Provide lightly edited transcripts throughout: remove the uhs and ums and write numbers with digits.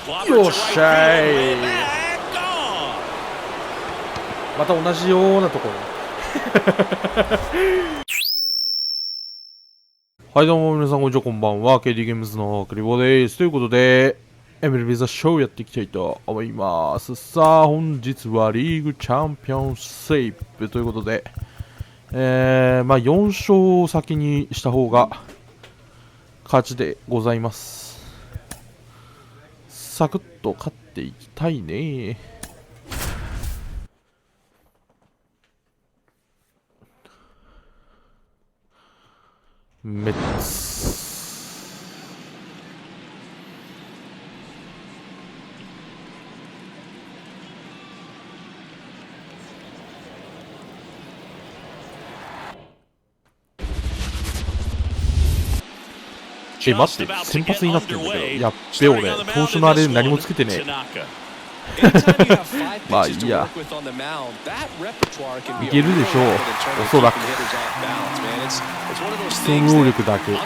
よっしゃい。また同じようなところ。はい、どうも皆さんこんにちは、こんばんは。KD ゲームズのクリボーです。ということで、MLB THE SHOW やっていきたいと思います。さあ、本日はリーグチャンピオンセーブということで、4勝を先にした方が勝ちでございます。サクッと勝っていきたいね。メッツ待って、先発になってるんだけど、やっべ俺、投手のあれ何もつけてねえ。まあいいや。いけるでしょう、おそらく。基礎能力だけ。ど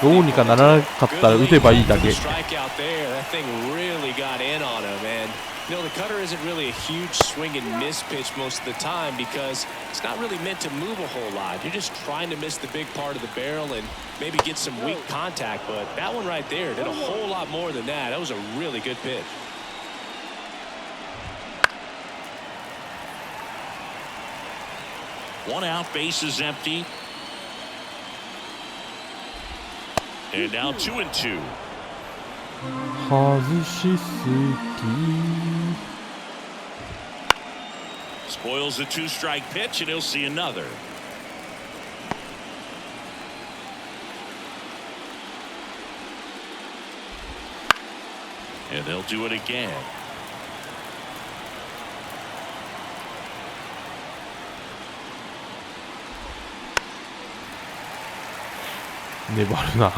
うにかならなかったら打てばいいだけ。You know, the cutter isn't really a huge swing and miss pitch most of the time because it's not really meant to move a whole lot. You're just trying to miss the big part of the barrel and maybe get some weak contact. But that one right there did a whole lot more than that. That was a really good pitch. One out, base is empty. And now 2-2. 外しすぎ Spoils the two-strike pitch, and he'll see another. And they'll do it again. 粘るな。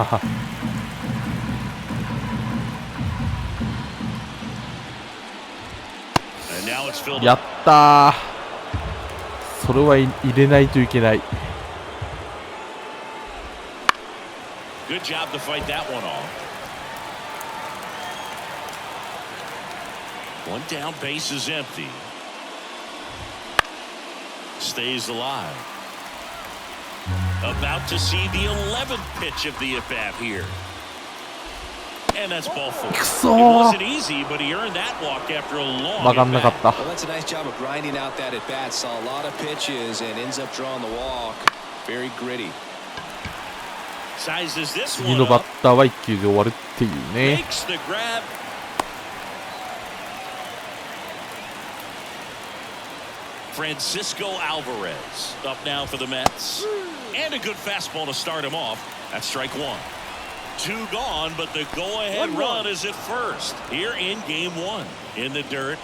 やったー。それは入れないといけない。Good job to fight that one off. One down, base is empty. Stays alive. About to see the 11th pitch of the at-bat here. And that's ball four. It wasn't easy, but he earned that walk after a long at-bat. Well, that's a nice job of grinding out that at-bat. Saw a lot of pitches and ends up drawing the walk. Very gritty. Sizes this 次 one のバッ up. ターは1球で終わるっていうね。 Makes the grab. Francisco Alvarez up now for the Mets. And a good fastball to start him off. That's strike one. Two gone, but the go-ahead run is at first here in game one. In the dirt.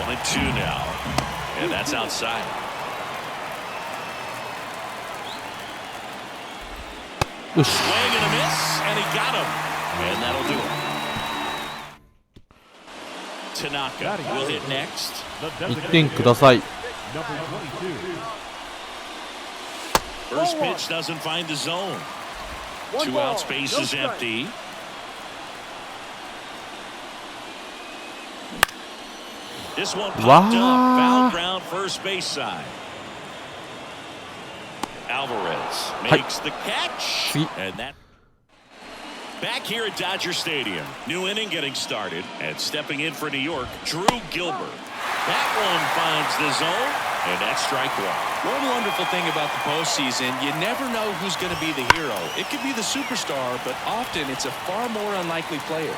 One and two now. And that's outside. Swing and a miss, and he got him. And that'll do it. Tanaka will hit next. 1点ください。 First pitch doesn't find the zone. Two out, space is empty. This one popped up. Foul ground, first base side. Alvarez makes the catch. And that. Back here at Dodger Stadium, new inning getting started, and stepping in for New York, Drew Gilbert. That one finds the zone, and that's strike one. One wonderful thing about the postseason, you never know who's going to be the hero. It could be the superstar, but often it's a far more unlikely player.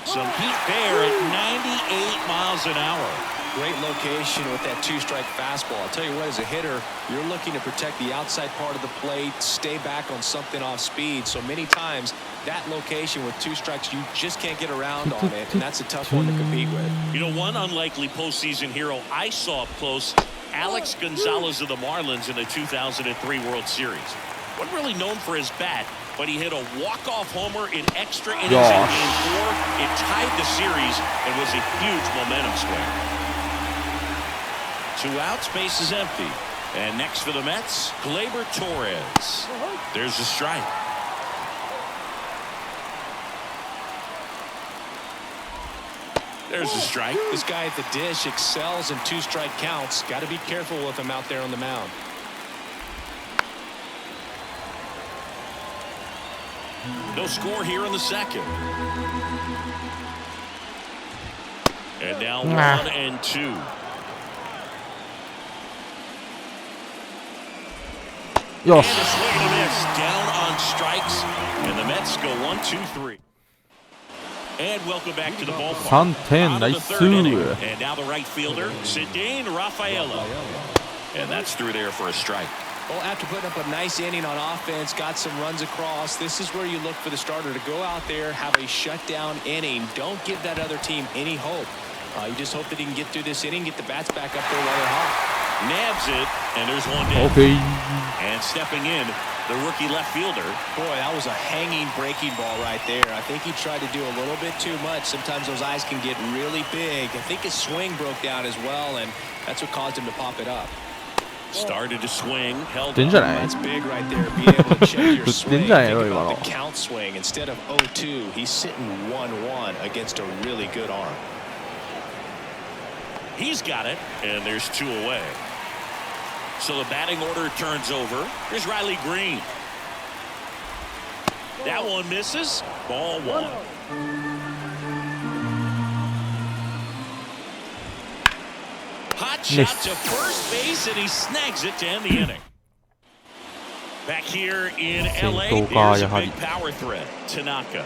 Some heat there at 98 miles an hour. Great location with that two-strike fastball. I'll tell you what, as a hitter, you're looking to protect the outside part of the plate, stay back on something off speed. So many times, that location with two strikes, you just can't get around on it, and that's a tough one to compete with. You know, one unlikely postseason hero I saw up close Alex Gonzalez of the Marlins in the 2003 World Series. Wasn't really known for his bat, but he hit a walk-off homer in extra innings in Game 4. It tied the series and was a huge momentum swing. 2 outs, base is empty. And next for the Mets, Gleyber Torres. There's a strike. There's a strike. This guy at the dish excels in 2-strike counts. Got to be careful with him out there on the mound. No score here in the second. And now 1-2. And a swing and a miss. Down on strikes. And the Mets go 1-2-3. And welcome back to the ballpark. 3点、ナイス。 And now the right fielder, Cedane Rafaela. And that's through there for a strike. Well, after putting up a nice inning on offense, got some runs across, this is where you look for the starter to go out there, have a shutdown inning. Don't give that other team any hope. You just hope that he can get through this inning, get the bats back up there while they're hot. Nabs it, and there's one down. Okay. And stepping in, the rookie left fielder. Boy, that was a hanging breaking ball right there. I think he tried to do a little bit too much. Sometimes those eyes can get really big. I think his swing broke down as well, and that's what caused him to pop it up. Started to swing, held That's big right there. Being able to check your swing. Think about the 今の。 count swing. Instead of 0-2, he's sitting 1-1 against a really good arm. He's got it, and there's 2 away. So the batting order turns over. Here's Riley Green. That one misses. Ball 1. Hot shot to first base, and he snags it to end the inning. Back here in LA, there's a big power threat. Tanaka.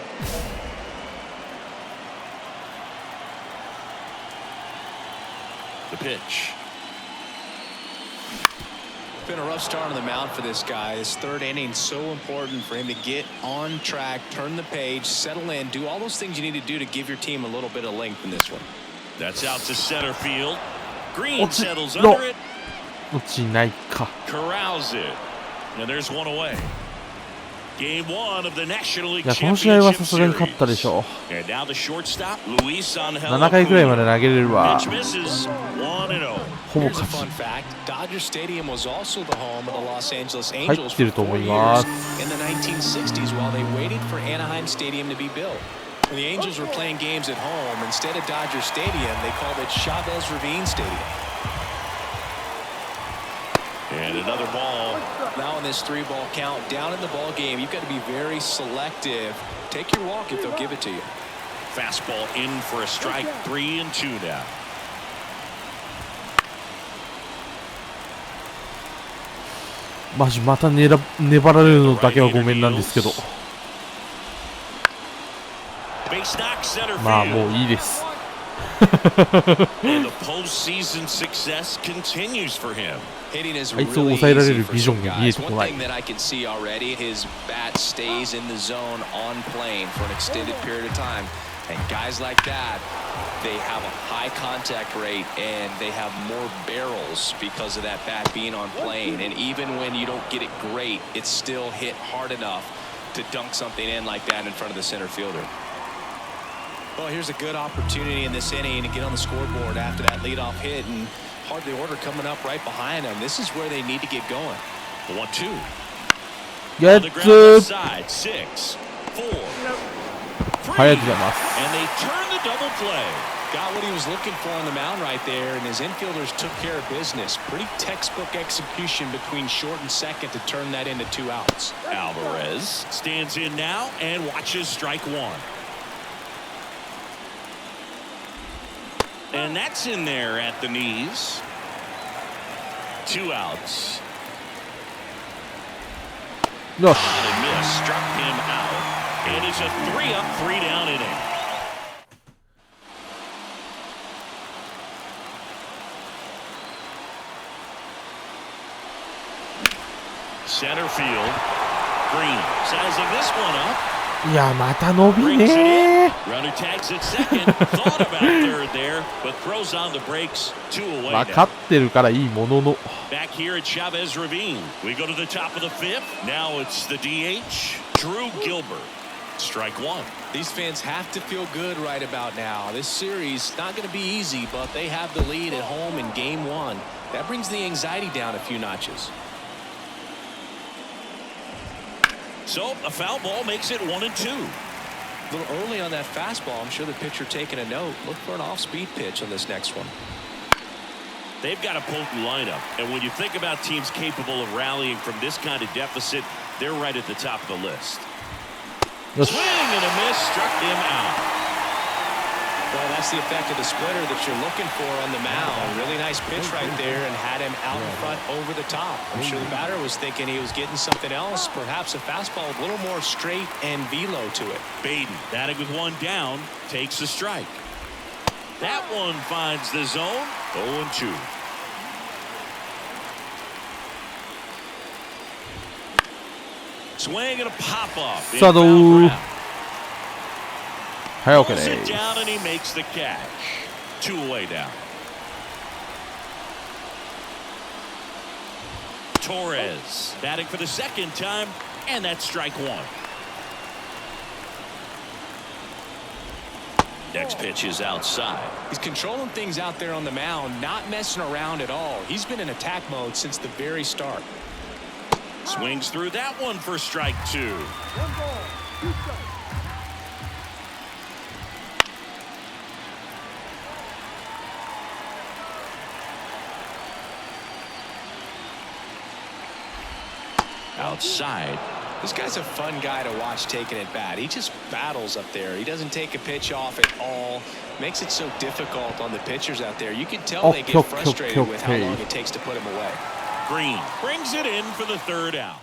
The pitch. It's been a rough start on the mound for this guy. His 3rd inning so important for him to get on track, turn the page, settle in, do all those things you need to do to give your team a little bit of length in this one. That's out to center field. Green settles under it. 落ちないか。 Corrals it. And there's 1 away. Game 1 of the National League いや、この試合はさ Championship すがに勝ったで Series. しょ And now the shortstop, Luis Angel. 7回くらいまで投げれるわ。 Pitch misses. 1-0. ほぼ Here's a 勝ち。 fun fact. Dodger Stadium was also the home of the Los Angeles 入 Angels ってる for と思 4 いま years す。 in the 1960s while they waited for Anaheim Stadium to be built. When the Angels were playing games at home, instead of Dodger Stadium, they called it Chavez Ravine Stadium. And another ball. Now in this 3-ball count, down in the ball game, you've got to be very selective. Take your walk if they'll give it to you. Fastball in for a strike. 3-2 now. マジまた粘られるのだけはごめんなんですけど。 Base knock center まあ field. もういいです。 And the postseason success continues for him. Hitting is あいつを really 抑えられ easy る for ビジョ some ンが見え guys. てこ One ない。 thing that I can see already, his bat stays in the zone on plane for an extended period of time. And guys like that, they have a high contact rate and they have more barrels because of that bat being on plane. And even when you don't get it great, it's still hit hard enough to dunk something in like that in front of the center fielder. Well, here's a good opportunity in this inning to get on the scoreboard after that leadoff hit, and hardly order coming up right behind them. This is where they need to get going. 1-2. ゲ On the ッ ground ツ left side. 6, 4, ありがとうございます。 and they turn the double play. Got what he was looking for on the mound right there, and his infielders took care of business. Pretty textbook execution between short and second to turn that into 2 outs. Alvarez stands in now and watches strike 1. And that's in there at the knees. 2 outs. よし。 And miss struck him out. And it's a 3-up, 3-down inning. Center field. Green sizing this one up. いやまた伸びねー。 Runner tags at second. Thought about third there, but throws on the brakes. 2 away 分か now. ってるからいいものの。 Back here at Chavez Ravine. We go to the top of the 5th. Now it's the DH, Drew Gilbert. Strike 1. These fans have to feel good right about now. This series not going to be easy, but they have the lead at home in game 1. That brings the anxiety down a few notches. So a foul ball makes it 1-2. A little early on that fastball. I'm sure the pitcher taking a note. Look for an off-speed pitch on this next one. They've got a potent lineup, and when you think about teams capable of rallying from this kind of deficit, they're right at the top of the list. Swing and a miss, struck him out. Well, that's the effect of the splitter that you're looking for on the mound. Really nice pitch right there and had him out in front over the top. I'm sure the batter was thinking he was getting something else, perhaps a fastball with a little more straight and velo to it. Baden, batting with 1 down, takes the strike. That one finds the zone. 0-2. Swing and a pop-off. Saddle. はい、OK Pulls で it す。 down and he makes the catch. 2 away now. Torres batting for the 2nd time, and that's strike 1. Next pitch is outside. He's controlling things out there on the mound, not messing around at all. He's been in attack mode since the very start. Swings through that one for strike 2. Outside. This guy's a fun guy to watch taking at bat. He just battles up there. He doesn't take a pitch off at all. Makes it so difficult on the pitchers out there. You can tell they get frustrated with how long it takes to put him away. Green brings it in for the 3rd out.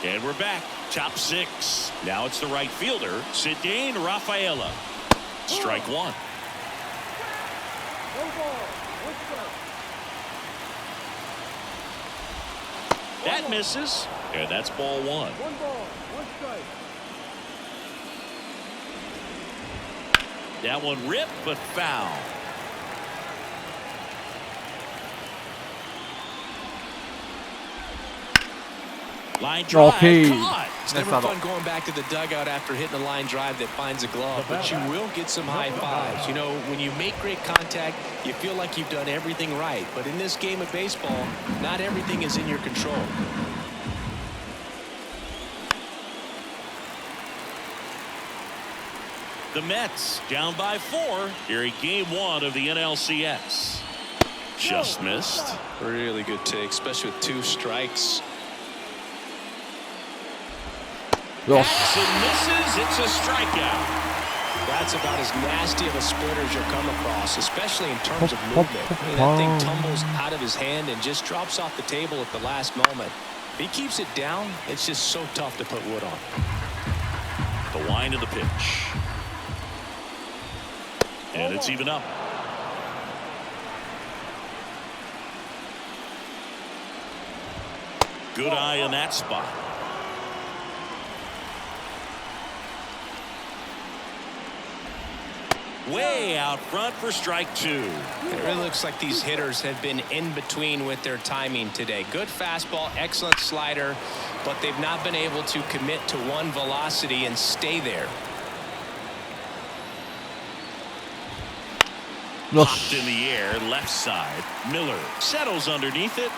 And we're back. Top 6. Now it's the right fielder, Sidane Rafaela. Strike 1. That misses, and that's ball 1. That one ripped, but foul. Line drive caught. It's never fun going back to the dugout after hitting a line drive that finds a glove, but you will get some high fives. You know, when you make great contact, you feel like you've done everything right. But in this game of baseball, not everything is in your control. The Mets down by 4 here in game 1 of the NLCS. Just missed. Really good take, especially with 2 strikes. Backs and misses. It's a strikeout. That's about as nasty of a splitter as you'll come across, especially in terms of movement. I mean, that thing tumbles out of his hand and just drops off the table at the last moment. If he keeps it down, it's just so tough to put wood on. The wind of the pitch. And it's even up. Good eye in that spot. Way out front for strike 2. It really looks like these hitters have been in between with their timing today. Good fastball, excellent slider, but they've not been able to commit to one velocity and stay there. Popped in the air, left side. Miller settles underneath it,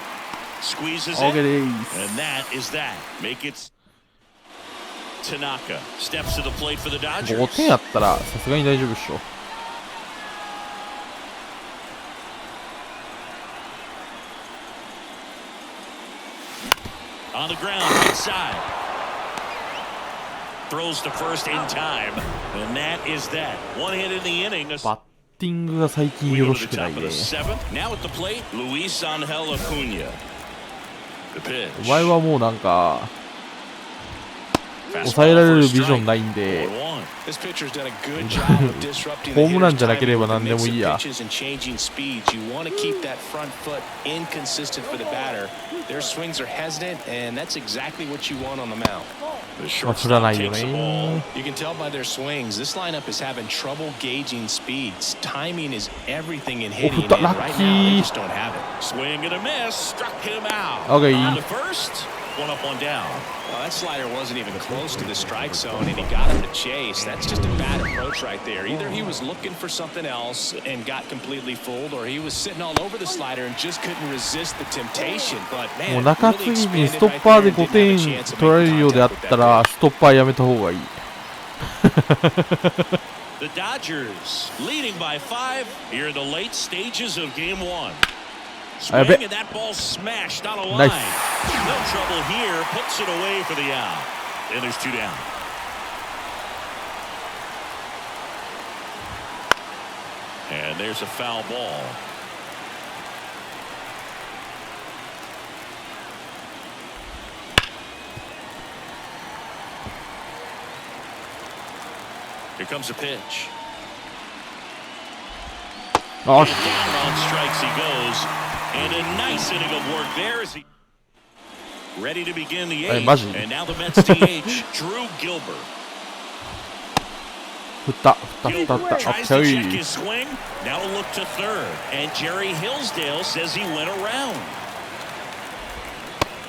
squeezes it, and that is that. Make it. Tanaka steps to the plate for the Dodgers. 5点やったらさすがに大丈夫でしょ。On the ground, right side. Throws to first in time, and that is that. One hit in the inning. バッティングが最近よろしくないね。 Now at the plate, Luis Angel Acuna. The pitch. お前はもうなんか抑えられるビジョンないんで、ホームランじゃなければ何でもいいや。Their swings are hesitant, and that's exactly what you want on the mound. まあ振らないよね。 You can tell by their swings, this lineup is having trouble gauging speeds. Timing is everything in hitting, and right now they just don't have it. Swing and a miss, struck him out. Okay. On to first, one up, one down. Well, that slider wasn't even close to the strike zone, and he got him to chase. That's just a bad approach right there. Either he was looking for something else and got completely fooled, or he was sitting all over the slider and just couldn't resist the temptation. But もう man, 中 really 継ぎに expanded ストッ right パー there で and 5 didn't have a 点 chance to 取ら make れるようであっ contact with た that ら pitch. ストッパーやめた方がいい。 The Dodgers leading by 5 here in the late stages of game 1. Swing and that ball smashed on a line. Nice. No trouble here, puts it away for the out. And there's 2 down. And there's a foul ball. Here comes a pitch. Oh, And down on strikes he goes. And a nice inning of work there as he ready to begin the 8th. maji. And now the Mets DH, Drew Gilbert. 振った。オッ Gilbert ケ tries to check ー。 his swing. Now a look to third. And Jerry Hillsdale says he went around.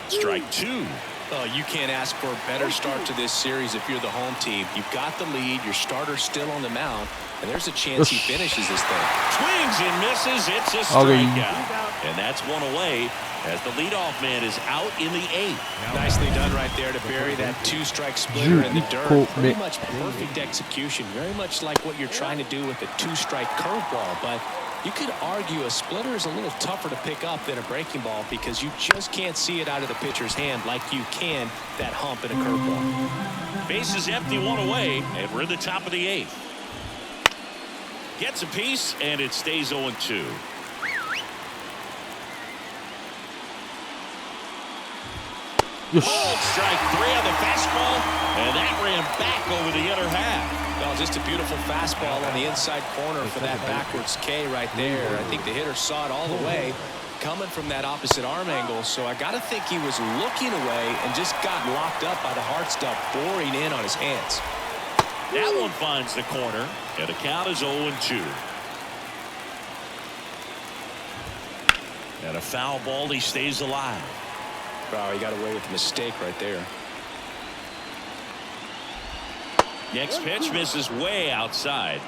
Strike 2. Oh, you can't ask for a better start to this series if you're the home team. You've got the lead, your starter's still on the mound, and there's a chance he finishes this thing. Swings and misses. It's a strikeout. And that's one away as the leadoff man is out in the 8th. Nicely done right there to bury that 2-strike splitter in the dirt. Pretty much perfect execution, very much like what you're trying to do with a 2-strike curveball, but you could argue a splitter is a little tougher to pick up than a breaking ball because you just can't see it out of the pitcher's hand like you can that hump in a curveball. Base is empty, one away, and we're in the top of the 8th. Gets a piece, and it stays 0-2. Ball strike 3 on the fastball, and that ran back over the inner half. Well, just a beautiful fastball on the inside corner for that backwards K right there. I think the hitter saw it all the way coming from that opposite arm angle, so I got to think he was looking away and just got locked up by the hard stuff boring in on his hands. That one finds the corner, and the count is 0-2. And a foul ball, he stays alive. Wow, he got away with a mistake right there. Next pitch misses way outside.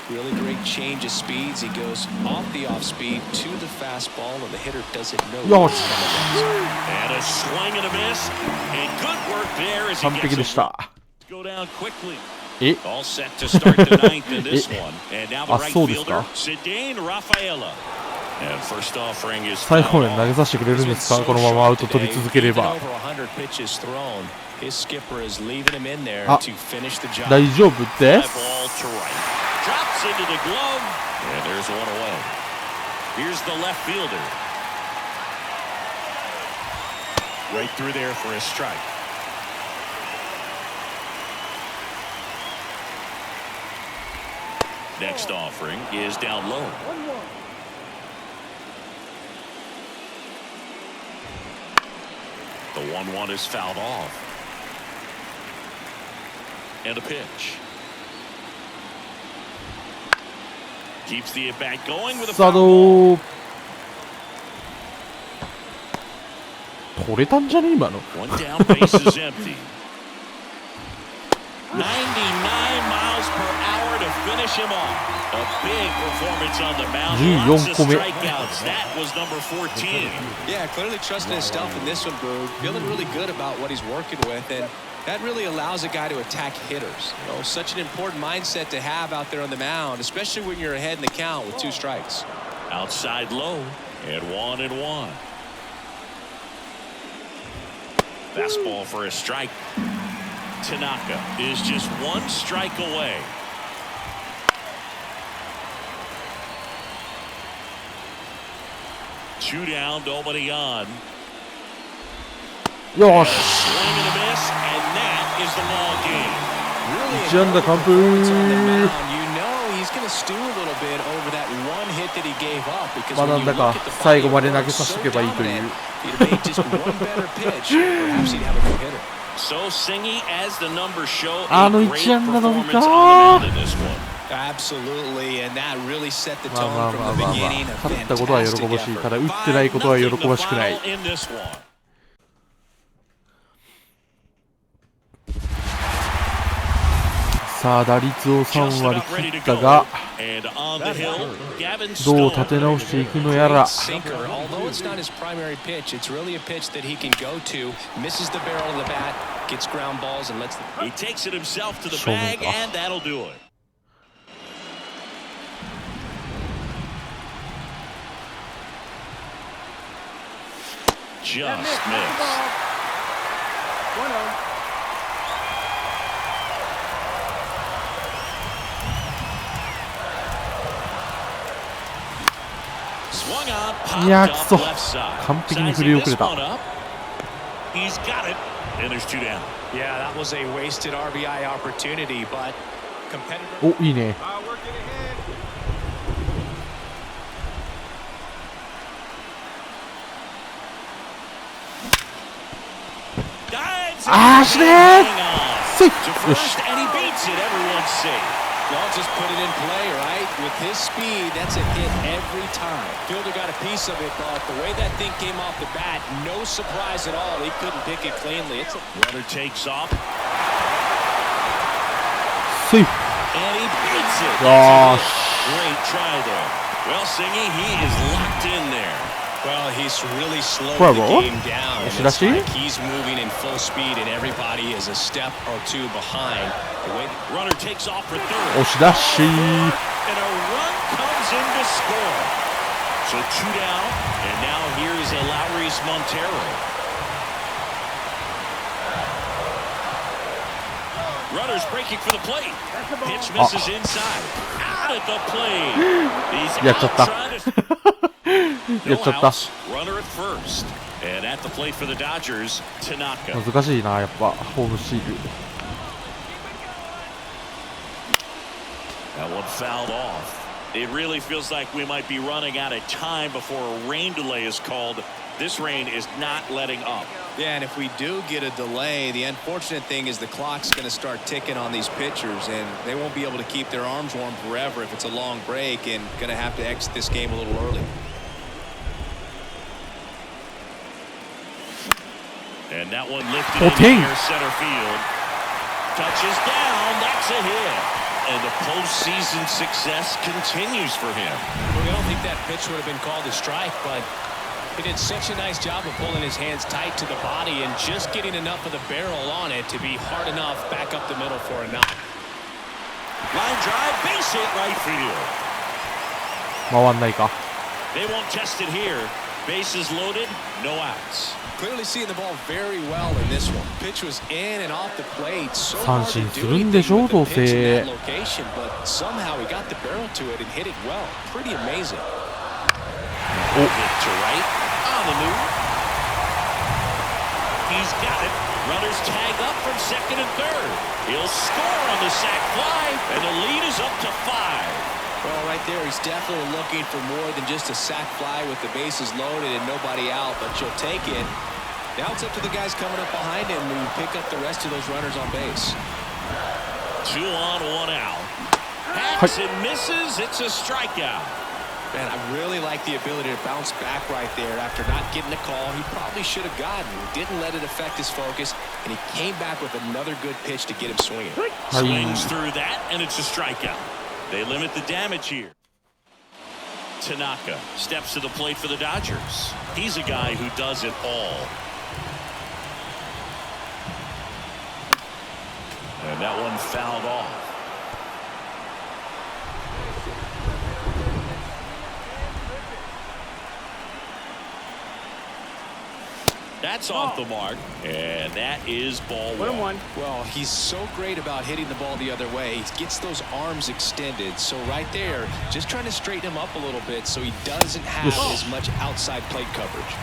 Really great change of speeds. He goes off the off speed to the fastball, and the hitter doesn't know. And a swing and a miss, and good work there as he 完璧でし gets た。 it. Go down quickly. え All set to start the 9th in this one. And now the あ、 right そうです fielder, か。 Zidane Rafaela. And first offering is 最後まで投げさせてくれるんですか、このままアウト取り続ければ。 His skipper is leaving him in there あ、 to finish the job. 大丈夫で fly す。 ball to right. Drops into the glove, and there's one away. Here's the left fielder. Right through there for a strike. Next offering is down low. The 1-1 is fouled off. And a pitch. Keeps the at-bat going with a さあ foul ball. どう取れたんじゃね今の。 One down, base is empty. 99 miles per hour to finish him off. A big performance on the mound. Lots of 14個目。 strikeouts. That was number 14. Yeah, clearly trusting his stuff in this one, Boog. Feeling really good about what he's working with, and that really allows a guy to attack hitters. You know, such an important mindset to have out there on the mound, especially when you're ahead in the count with 2 strikes. Outside low, and 1-1. Fastball for a strike. Tanaka is just 1 strike away. Two down, nobody on. よし。 Swing and a miss, and that is the ball game. Really 1安打完封。 points on the mound. You know he's going to stew a little まあなんだか最後まで投げさせとけばいいという。あの1安打のみか。まあまあまあまあまあ、勝ったことは喜ばしい。ただ打ってないことは喜ばしくない。さあ打率を3割切ったが、どう立て直していくのやら。いやーくそ、完璧に振り遅れた。お、いいね。あーしねー、セーフ。よし。Well, just put it in play, right? With his speed, that's a hit every time. Fielder got a piece of it, but the way that thing came off the bat, no surprise at all. He couldn't pick it cleanly. Runner takes off. Safe. And he beats it. Gosh. Great try there. Well, Singy, he is locked in there. Well, he's really slowed the game down. It's like he's moving in full speed, and everybody is a step or two behind. Runner takes off for third. Oshidashi. And a run comes in to score. So 2 down, and now here's Lowry's Montero. Runner's breaking for the plate. Pitch misses inside. Out at the plate. He's out trying to... No outs. Runner at first. And at the plate for the Dodgers, Tanaka. 難しいな、やっぱホームシール。That one fouled off. It really feels like we might be running out of time before a rain delay is called. This rain is not letting up. Yeah, and if we do get a delay, the unfortunate thing is the clock's going to start ticking on these pitchers, and they won't be able to keep their arms warm forever if it's a long break, and going to have to exit this game a little early. And that one lifted in the air center field. Touches down. That's a hit. And the postseason success continues for him. Well, I don't think that pitch would have been called a strike, but he did such a nice job of pulling his hands tight to the body and just getting enough of the barrel on it to be hard enough back up the middle for a knock. Line drive, base hit right field. 回んないか。They won't test it here. Bases loaded, no outs. Clearly seeing the ball very well in this one. Pitch was in and off the plate. So 三振するんでしょう、どうせ。 location, but somehow he got the barrel to it and hit it well. Pretty amazing. Hit to right on the move. He's got it. Runners tag up from second and third. He'll score on the sac fly, and the lead is up to 5. Well, right there, he's definitely looking for more than just a sac fly with the bases loaded and nobody out, but you'll take it. Now it's up to the guys coming up behind him to pick up the rest of those runners on base. 2 on, 1 out. Hacks and misses. It's a strikeout. Man, I really like the ability to bounce back right there after not getting a call he probably should have gotten. He didn't let it affect his focus, and he came back with another good pitch to get him swinging. Swings through that, and it's a strikeout. They limit the damage here. Tanaka steps to the plate for the Dodgers. He's a guy who does it all. And that one fouled off. That's off the mark, and that is ball 1. Well, he's so great about hitting the ball the other way. He gets those arms extended. So right there, just trying to straighten him up a little bit so he doesn't have as much outside plate coverage.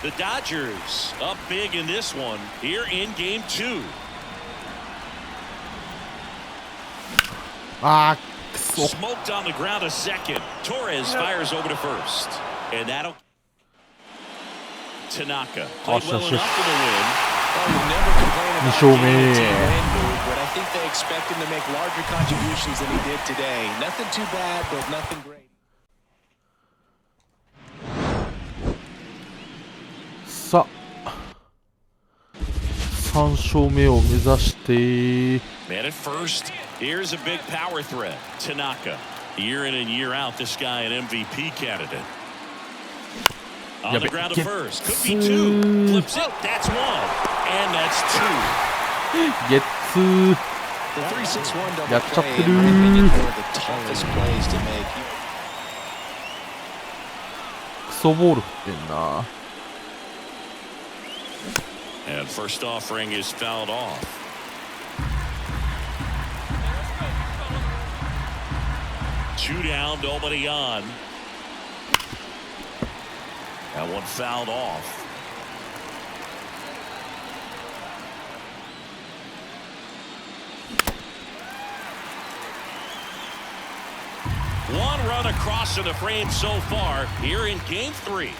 The Dodgers up big in this one here in game 2. あーく smoked on the ground a second. Torres fires over to first. And that'll Tanaka played well enough for the win. Well, you never complain about Show getting a me. team win move, but I think they expect him to make larger contributions than he did today. Nothing too bad, but nothing great. さあ3勝目を目指して Man at first, here's a big power threat. Tanaka, year in and year out, this guy an MVP candidate. On the ground at first, could be two. Flips it, that's one, and that's two. ゲッツー The 3-6-1 double やっちゃっ play, て in my opinion, る one of the toughest plays to make. クソボール振ってんな And first offering is fouled off. Two down, nobody on. That one fouled off. One run across in the frame so far here in game 3.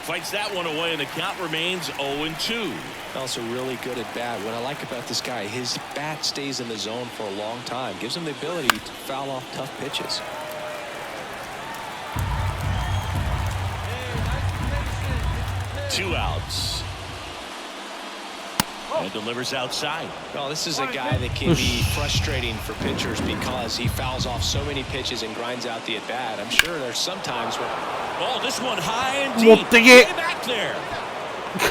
Fights that one away, and the count remains 0-2. Also really good at bat. What I like about this guy, his bat stays in the zone for a long time. Gives him the ability to foul off tough pitches. Two outs. And delivers outside. Well, this is a guy that can be frustrating for pitchers because he fouls off so many pitches and grinds out the at-bat. I'm sure there's some times where... Oh, this one high and 持 deep. ってけ Way back there.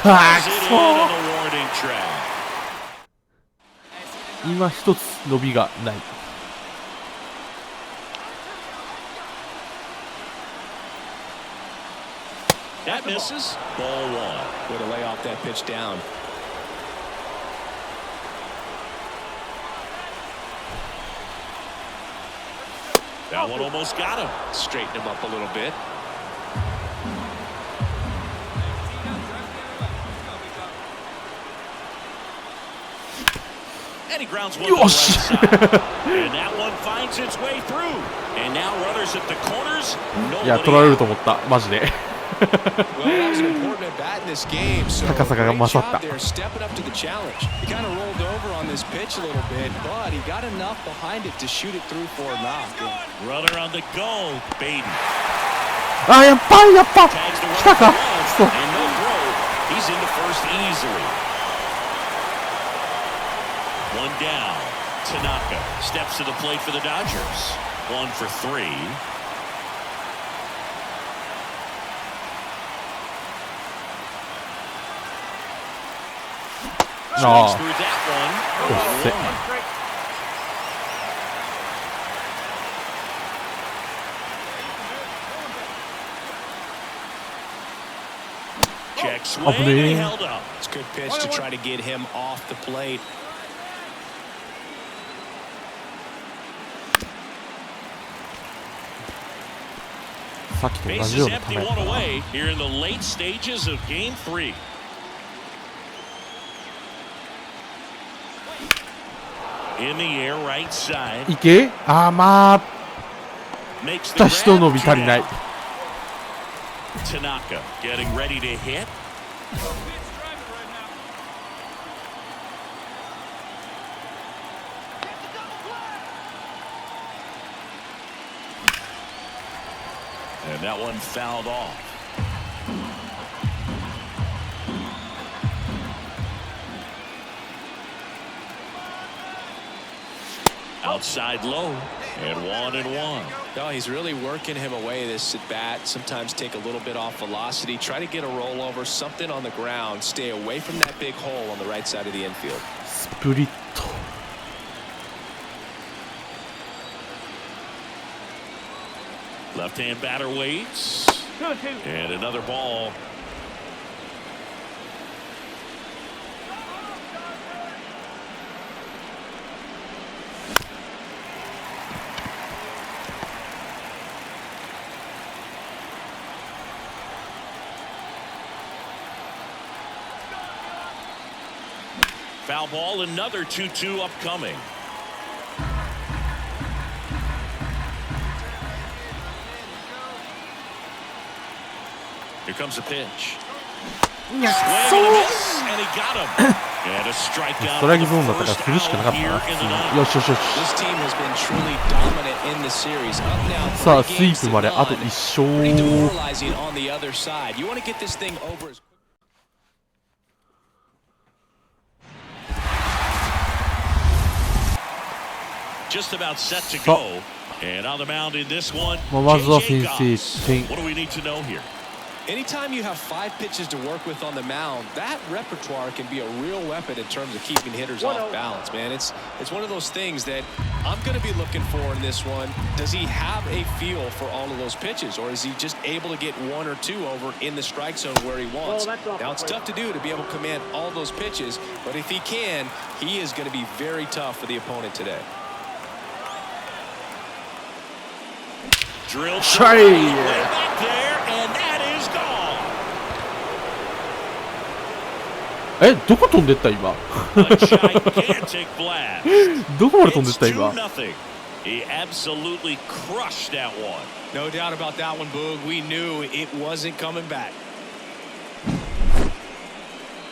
か Is っ it in そ on the warning track. 今一つ伸びがない That misses. Ball one. Way to lay off that pitch down. That one almost got him. Straighten him up a little bit. And he grounds one to the right side. And that one finds its way through. And now runners at the corners. いや Nobody 取られる out. と思ったマジで Well, that was an important at bat in this game. So 高さが great 勝った job there, stepping up to the challenge. He kind of rolled over on this pitch a little bit, but he got enough behind it to shoot it through for a knock. Runner on the go. Baden あやっぱりやっぱ tags the 来た runner か for そう one. And no throw. He's into first easily. One down. Tanaka steps to the plate for the Dodgers. 1 for 3. Swings through that one. せ Check swing. Up And he there. held up. It's a good pitch to try to get him off the plate. Bases empty, one away here in the late stages of game 3. In the air, right side. いけあーまあ Makes the た人伸び grab. 足りない Tanaka getting ready to hit. And that one fouled off. Outside low, and 1-1. No, he's really working him away this at bat. Sometimes take a little bit off velocity. Try to get a rollover, something on the ground. Stay away from that big hole on the right side of the infield. スプリット Left-hand batter waits. And another ball. Foul ball, another 2-2 upcoming. comes a pitch. いや、 Swing そう and a miss, and he got him. And a ス strikeout トライク for ゾー the ンだったから first 振るしかなか out ったな here in the ninth. よしよしよし This team has been truly dominant in the series. Up now さあ three スイ games ープ to まであと none. 1 Pretty 勝 demoralizing on the other side. You want to get this thing over as Just about set to go. And on the mound in this one, まずは JJ 先制 Goss. 点 What do we need to know here? Anytime you have 5 pitches to work with on the mound, that repertoire can be a real weapon in terms of keeping hitters off balance, man. It's one of those things that I'm going to be looking for in this one. Does he have a feel for all of those pitches, or is he just able to get 1 or 2 over in the strike zone where he wants? Now, it's tough to do to be able to command all those pitches, but if he can, he is going to be very tough for the opponent today. Drilled to Try. right, way back there, and that is gone. えどこ飛んでった今 A gigantic blast. どこまで飛んでっ It's た今 2-0. He absolutely crushed that one. No doubt about that one, Boog. We knew it wasn't coming back.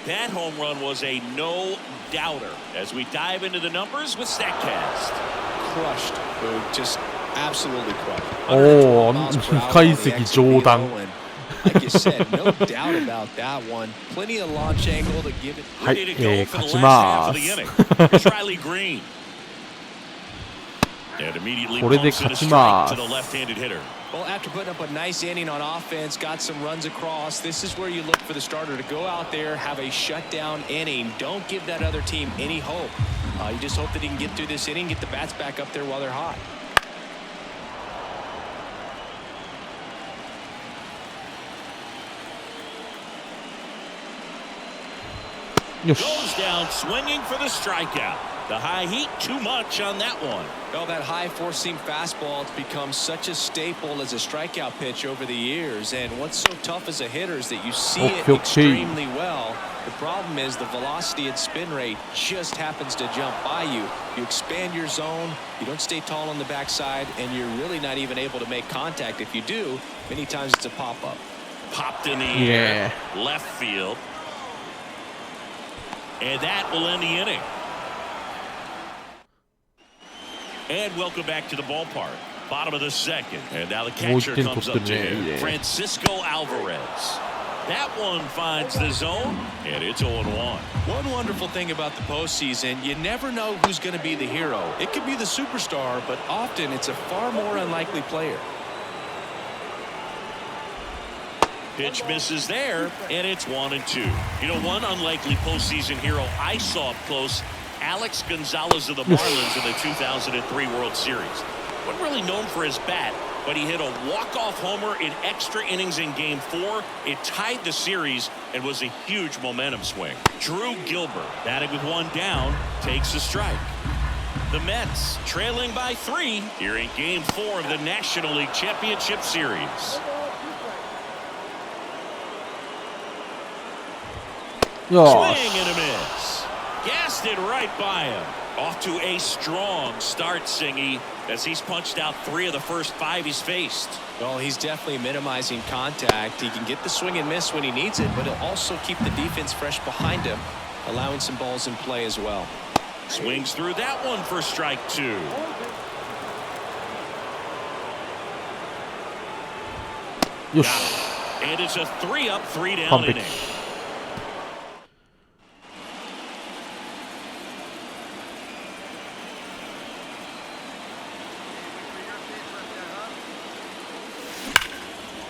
That home run was a no-doubter as we dive into the numbers with StatCast. Crushed, Boog. Just absolutely crushed. おお miles per hour 解 on the 析 exit 上段 velo, and like you said, no doubt about that one. Plenty of launch angle to give it. はい Ready to go for 勝 the ち last ま half of す the inning. Here's Riley Green. And immediately これで pumps it 勝 a ち strike ま to す the left-handed hitter. Well, after putting up a nice inning on offense, got some runs across, this is where you look for the starter to go out there, have a shutdown inning. Don't give that other team any hope. You just hope that he can get through this inning, get the bats back up there while they're hot. Goes down swinging for the strikeout. The high heat, too much on that one. Well, that high four-seam fastball has become such a staple as a strikeout pitch over the years. And what's so tough as a hitter is that you see it extremely well. The problem is the velocity and spin rate just happens to jump by you. You expand your zone, you don't stay tall on the backside, and you're really not even able to make contact. If you do, many times it's a pop-up. Popped in the air, left field. And that will end the inning. And welcome back to the ballpark. Bottom of the second. And now the catcher comes up to him. Francisco Alvarez. That one finds the zone, and it's 0-1. One wonderful thing about the postseason, you never know who's going to be the hero. It could be the superstar, but often it's a far more unlikely player. Pitch misses there, and it's 1-2. You know, one unlikely postseason hero I saw up close, Alex Gonzalez of the Marlins in the 2003 World Series. Wasn't really known for his bat, but he hit a walk-off homer in extra innings in Game 4. It tied the series and was a huge momentum swing. Drew Gilbert, batting with one down, takes a strike. The Mets trailing by 3 here in Game 4 of the National League Championship Series. Swing and a miss. Gassed it right by him. Off to a strong start, Singy, as he's punched out 3 of the first 5 he's faced. Well, he's definitely minimizing contact. He can get the swing and miss when he needs it, but he'll also keep the defense fresh behind him, allowing some balls in play as well. Swings through that one for strike 2. And it's a 3-up, 3-down inning.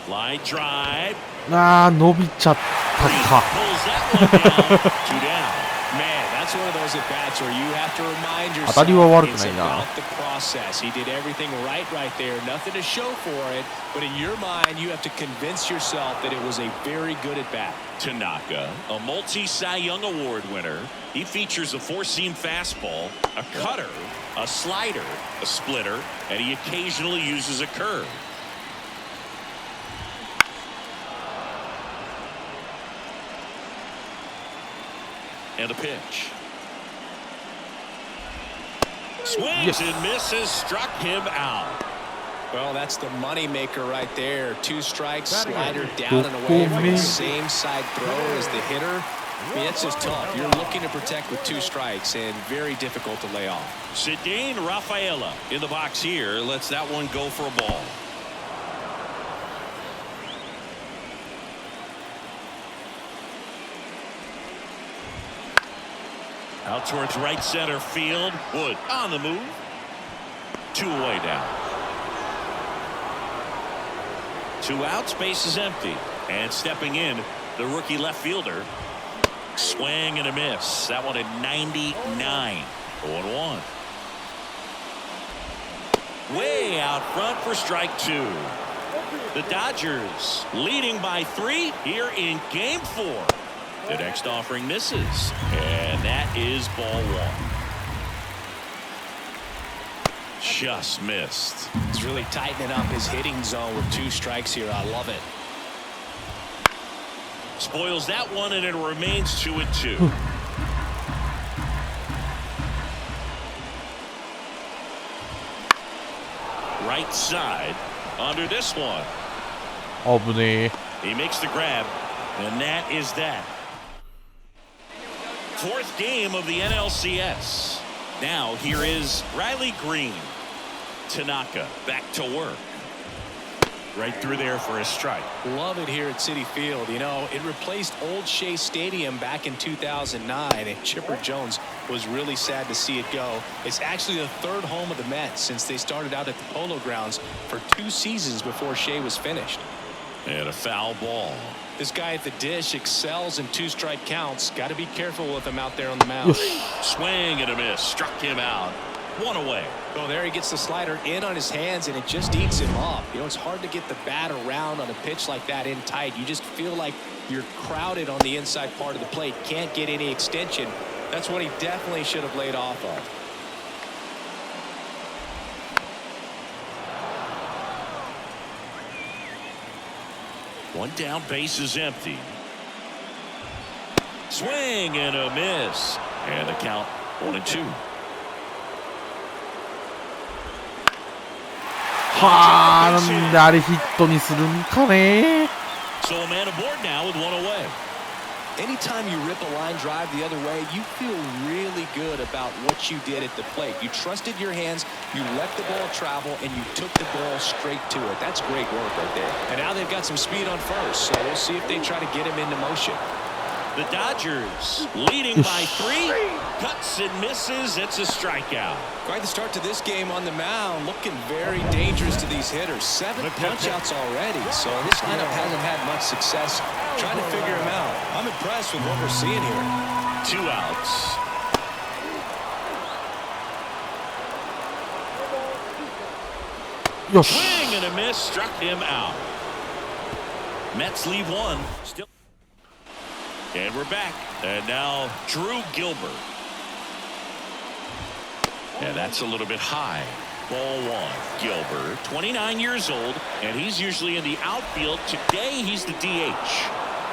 Line drive. 伸びちゃったか Pulls that one down. 2 down. Man, that's one of those at bats where you have to remind 当たりは yourself 悪く it's ないな about the process. He did everything right there. Nothing to show for it, but in your mind, you have to convince yourself that it was a very good at bat. Tanaka, a multi-Cy Young Award winner. He features a 4-seam fastball, a cutter, a slider, a splitter, and he occasionally uses a curve. And a pitch. Swings and misses, struck him out. Well, that's the money maker right there. 2 strikes, slider down and away from the same side throw as the hitter. I mean, it's just tough. You're looking to protect with 2 strikes and very difficult to lay off. Zidane Rafaela in the box here. Lets that one go for a ball. Out towards right center field. Wood on the move. 2 away now. 2 outs, base is empty. And stepping in, the rookie left fielder. Swing and a miss. That one at 99. 0-1. Way out front for strike 2. The Dodgers leading by 3 here in game 4. The next offering misses. And that is ball 1. Just missed. He's really tightening up his hitting zone with 2 strikes here. I love it. Spoils that one, and it remains 2-2. Right side under this one. He makes the grab, and that is that. 4th game of the NLCS. Now here is Riley Green. Tanaka back to work. Right through there for a strike. Love it here at Citi Field. You know, it replaced Old Shea Stadium back in 2009, and Chipper Jones was really sad to see it go. It's actually the 3rd home of the Mets since they started out at the Polo Grounds for 2 seasons before Shea was finished. And a foul ball. This guy at the dish excels in 2-strike counts. Got to be careful with him out there on the mound. Swing and a miss. Struck him out. 1 away. Oh, there he gets the slider in on his hands, and it just eats him up. You know, it's hard to get the bat around on a pitch like that in tight. You just feel like you're crowded on the inside part of the plate. Can't get any extension. That's what he definitely should have laid off of. One down, base is empty. Swing and a miss. And the count 1-2.なんであれヒットにするんかね。 So a man aboard now with 1 away. Anytime you rip a line drive the other way, you feel really good about what you did at the plate. You trusted your hands, you let the ball travel, and you took the ball straight to it. That's great work right there. And now they've got some speed on first, so we'll see if they try to get him into motion. The Dodgers leading by 3. Cuts and misses. It's a strikeout. Quite the start to this game on the mound. Looking very dangerous to these hitters. 7 punch-outs already, so this lineup hasn't had much success trying to figure him out. I'm impressed with what we're seeing here. 2 outs. Swing and a miss. Struck him out. Mets leave 1. Still. And we're back. And now Drew Gilbert. And that's a little bit high. Ball 1. Gilbert, 29 years old, and he's usually in the outfield. Today he's the DH.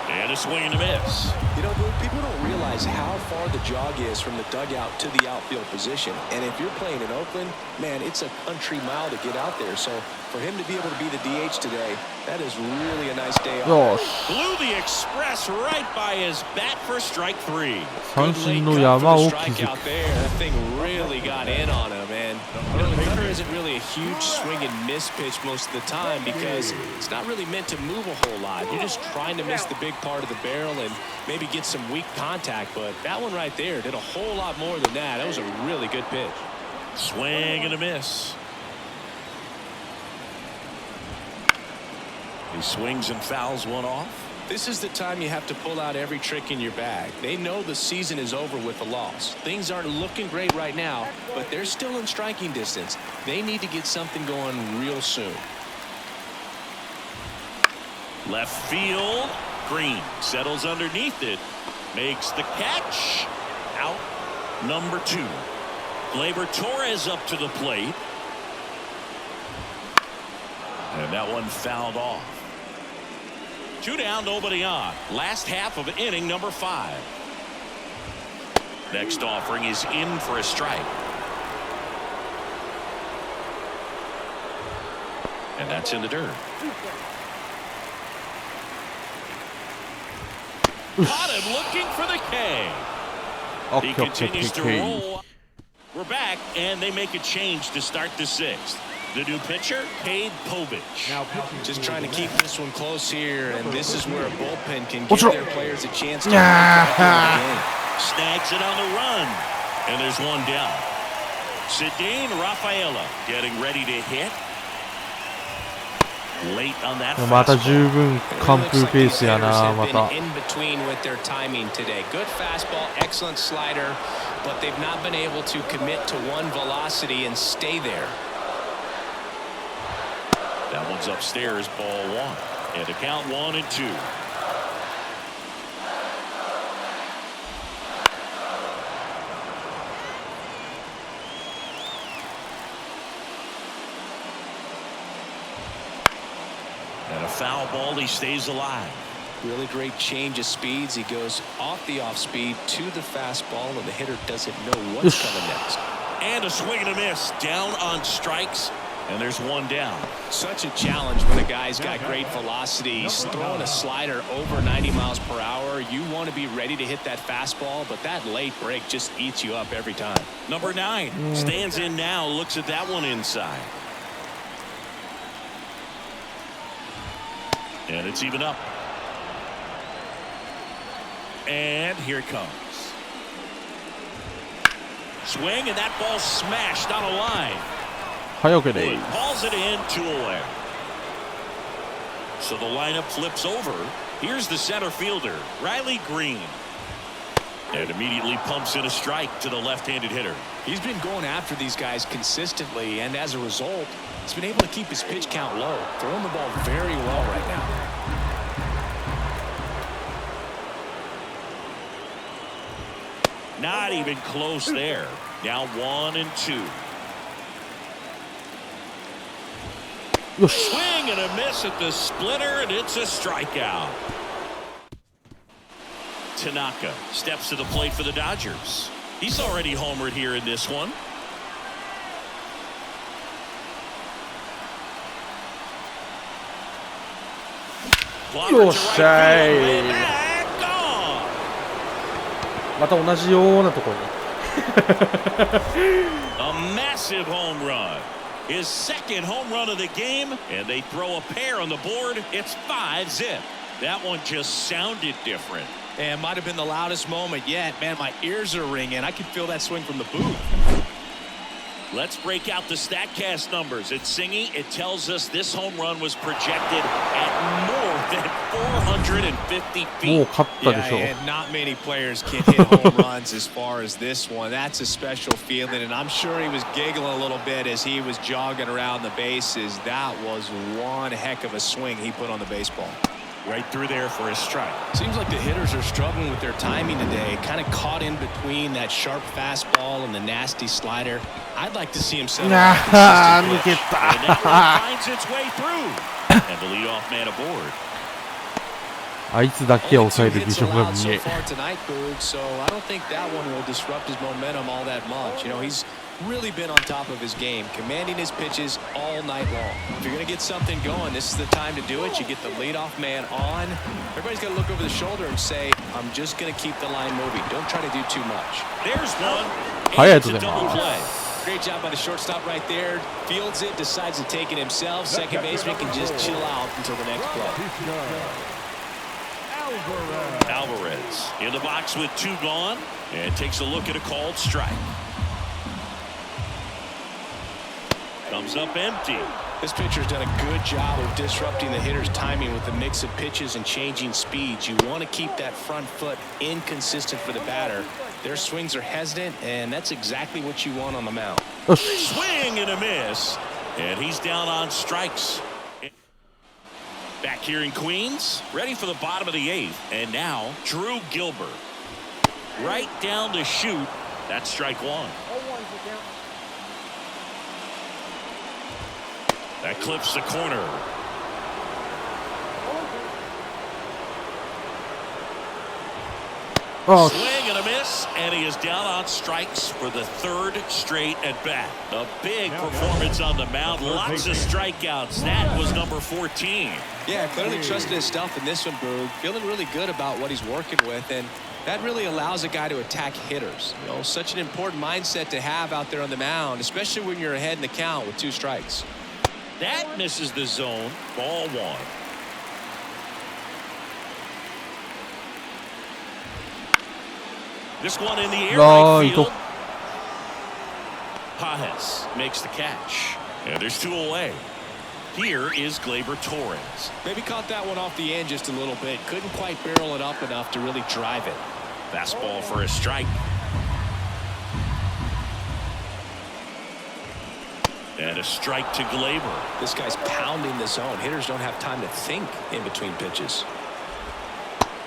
And a swing and a miss. You know, people don't realize how far the jog is from the dugout to the outfield position. And if you're playing in Oakland, man, it's a country mile to get out there. So for him to be able to be the DH today, that is really a nice day off. Blew the express right by his bat for strike 3. 三振の山を築く。 Strikeout there. That thing really got in on him. And you know, the cutter isn't really a huge swing and miss pitch most of the time because it's not really meant to move a whole lot. You're just trying to miss the big part of the barrel and maybe get some weak contact. But that one right there did a whole lot more than that. That was a really good pitch. Swing and a miss. He swings and fouls one off. This is the time you have to pull out every trick in your bag. They know the season is over with a loss. Things aren't looking great right now, but they're still in striking distance. They need to get something going real soon. Left field. Green settles underneath it. Makes the catch. Out number 2. Gleyber Torres up to the plate. And that one fouled off. 2 down, nobody on. Last half of inning number 5. Next offering is in for a strike. And that's in the dirt. Caught him looking for the K. He continues to roll. We're back, and they make a change to start the sixth. The new pitcher, Cade Povich. Now, just trying to keep this one close here, and this is where a bullpen can give their players a chance to Snags it on the run, and there's one down. Cedane Rafaela getting ready to hit. Late on that また十分完封ペースやな、また。 in between with their timing today. Good fastball, excellent slider, but they've not been able to commit to one velocity and stay there. That one's upstairs, ball one. And to count 1-2. And a foul ball, he stays alive. Really great change of speeds. He goes off the off speed to the fastball, and the hitter doesn't know what's coming next. And a swing and a miss. Down on strikes. And there's one down. Such a challenge when a guy's got great velocity. He's throwing a slider over 90 miles per hour. You want to be ready to hit that fastball, but that late break just eats you up every time. Number 9 stands in now, looks at that one inside. And it's even up. And here it comes. Swing, and that ball smashed on a line. Calls it in, 2 away. So the lineup flips over. Here's the center fielder, Riley Green. And immediately pumps in a strike to the left-handed hitter. He's been going after these guys consistently, and as a result, he's been able to keep his pitch count low, throwing the ball very well right now. Not even close there. Now 1-2. Swing and a miss at the splitter, and it's a strikeout. Tanaka steps to the plate for the Dodgers. He's already homered here in this one. Yo, shy. また同じようなところに。A massive home run. His second home run of the game, and they throw a pair on the board. It's 5-zip. That one just sounded different. And might have been the loudest moment yet. Man, my ears are ringing. I can feel that swing from the booth. Let's break out the StatCast numbers. It's Singy. It tells us this home run was projected at more than 450 feet. Yeah, and not many players can hit home runs as far as this one. That's a special feeling, and I'm sure he was giggling a little bit as he was jogging around the bases. That was one heck of a swing he put on the baseball. Right through there for a strike. Seems like the hitters are struggling with their timing today. Kind of caught in between that sharp fastball and the nasty slider. I'd like to see him settle on a consistent pitch. And that one finds its way through. And the leadoff man aboard. あいつだけ抑えるビジョンが見え。 So far tonight, Boog, so I don't think that one will disrupt his momentum all that much. You know, he's really been on top of his game, commanding his pitches all night long. If you're going to get something going, this is the time to do it. You get the leadoff man on. Everybody's got to look over the shoulder and say, I'm just going to keep the line moving. Don't try to do too much. There's one. It's a double play. Great job by the shortstop right there. Fields it, decides to take it himself. Second baseman can just chill out until the next play. Alvarez in the box with 2 gone and takes a look at a called strike. Comes up empty. This pitcher's done a good job of disrupting the hitter's timing with the mix of pitches and changing speeds. You want to keep that front foot inconsistent for the batter. Their swings are hesitant, and that's exactly what you want on the mound. Swing and a miss, and he's down on strikes. Back here in Queens, ready for the bottom of the 8th, and now Drew Gilbert. Right down the chute. That's strike 1. That clips the corner. Swing and a miss, and he is down on strikes for the third straight at bat. A big performance on the mound, lots of strikeouts. That was number 14. Yeah, clearly trusted his stuff in this one, Boog. Feeling really good about what he's working with, and that really allows a guy to attack hitters. You know, such an important mindset to have out there on the mound, especially when you're ahead in the count with 2 strikes. That misses the zone. Ball 1. This one in the air right field. Pajes makes the catch. And there's 2 away. Here is Gleyber Torres. Maybe caught that one off the end just a little bit. Couldn't quite barrel it up enough to really drive it. Fastball for a strike. And a strike to Gleyber. This guy's pounding the zone. Hitters don't have time to think in between pitches.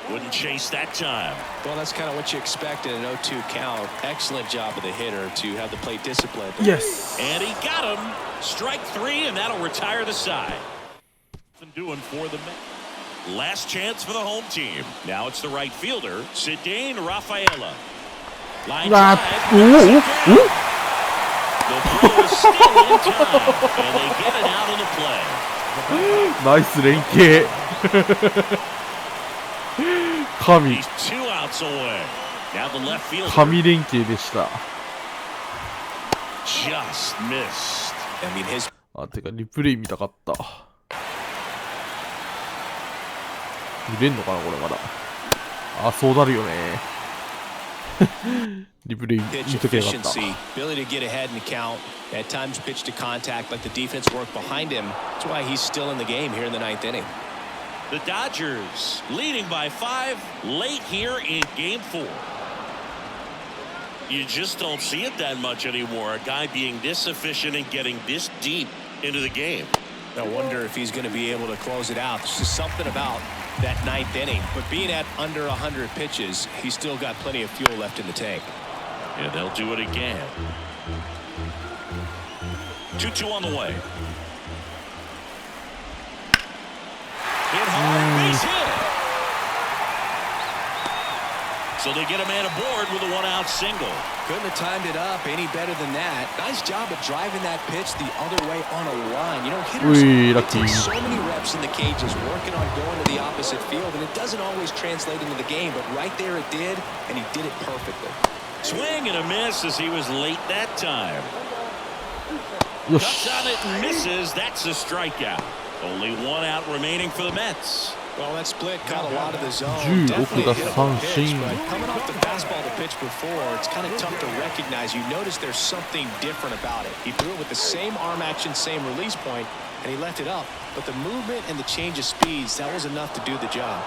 Wouldn't chase that time. Well, that's kind of what you expect in an 0-2 count. Excellent job of the hitter to have the plate discipline. Yes. And he got him. Strike 3, and that'll retire the side. Doing for the Mets. Last chance for the home team. Now it's the right fielder, Cedane Rafaela. Line drive. The throw is still in time, and they get it out of the play. ナイス連携。神 He's 2 outs away. Now the left fielder 神連携でした。 just missed. I mean, his あ、てかリプレイ見たかった。見れんのかなこれまだ。あ、そうなるよね。リプレイ見とけばよかった。 ability to get ahead in the count. At times pitch to contact, let the defense work behind him. That's why he's still in the game here in the 9th inning. The Dodgers leading by 5 late here in Game 4. You just don't see it that much anymore. A guy being this efficient and getting this deep into the game. I wonder if he's going to be able to close it out. There's just something about that 9th inning. But being at under 100 pitches, he's still got plenty of fuel left in the tank. Yeah, they'll do it again. 2-2 on the way. Hit hard, base hit. So they get a man aboard with a 1-out single. Couldn't have timed it up any better than that. Nice job of driving that pitch the other way on a line. You know, hitters take so many reps in the cages working on going to the opposite field, and it doesn't always translate into the game, but right there it did, and he did it perfectly. Swing and a miss as he was late that time. よ Cuts し。 on it and misses. That's a strikeout. Only 1 out remaining for the Mets. Well, that split caught a lot of the zone. 16 Definitely a hittable 奪 pitch, 三振。 but coming off the fastball to pitch before, it's kind of tough to recognize. You notice there's something different about it. He threw it with the same arm action, same release point, and he left it up. But the movement and the change of speeds, that was enough to do the job.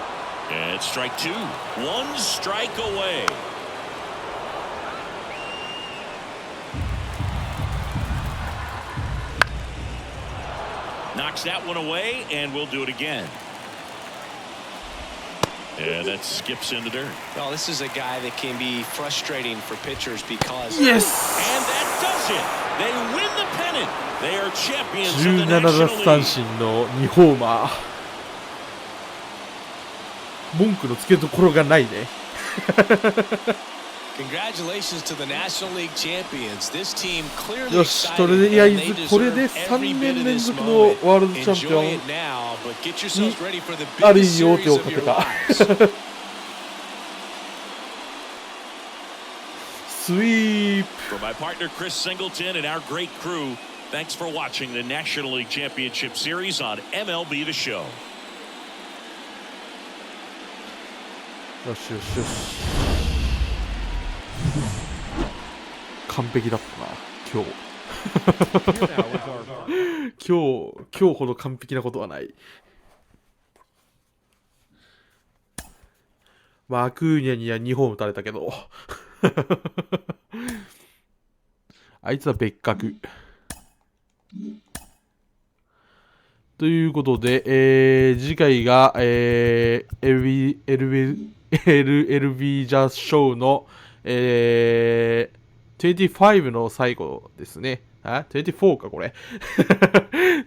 And strike 2. 1 strike away. Knocks that one away, and we'll do it again. And that skips in the dirt. Well, this is a guy that can be frustrating for pitchers because... Yes! And that does it. They win the pennant. They are champions of the 17 奪 National 三 League. 振の2ホーマー。文句のつけどころがないね。Congratulations to the National League champions. This team clearly よし、とりあえずこれで3年連続のワールドチャンピオンにある意味王手をかけた。スイープ。 For my partner Chris Singleton and our great crew, thanks for watching the National League Championship Series on MLB The Show. よしよしよし。完璧だったな今日。今日ほど完璧なことはない。まあアクーニャには2本打たれたけどあいつは別格ということで、次回が、LB ジャスショーの25の最後ですね。24かこれ。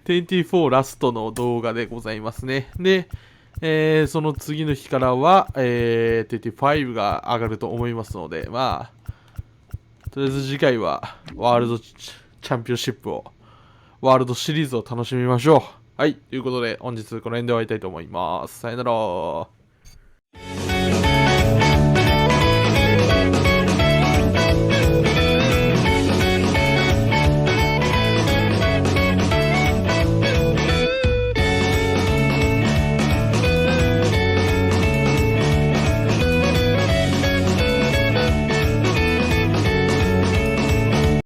24ラストの動画でございますね。で、その次の日からは、25が上がると思いますので、まあ、とりあえず次回はワールドチャンピオンシップを、ワールドシリーズを楽しみましょう。はい、ということで本日この辺で終わりたいと思います。さよなら。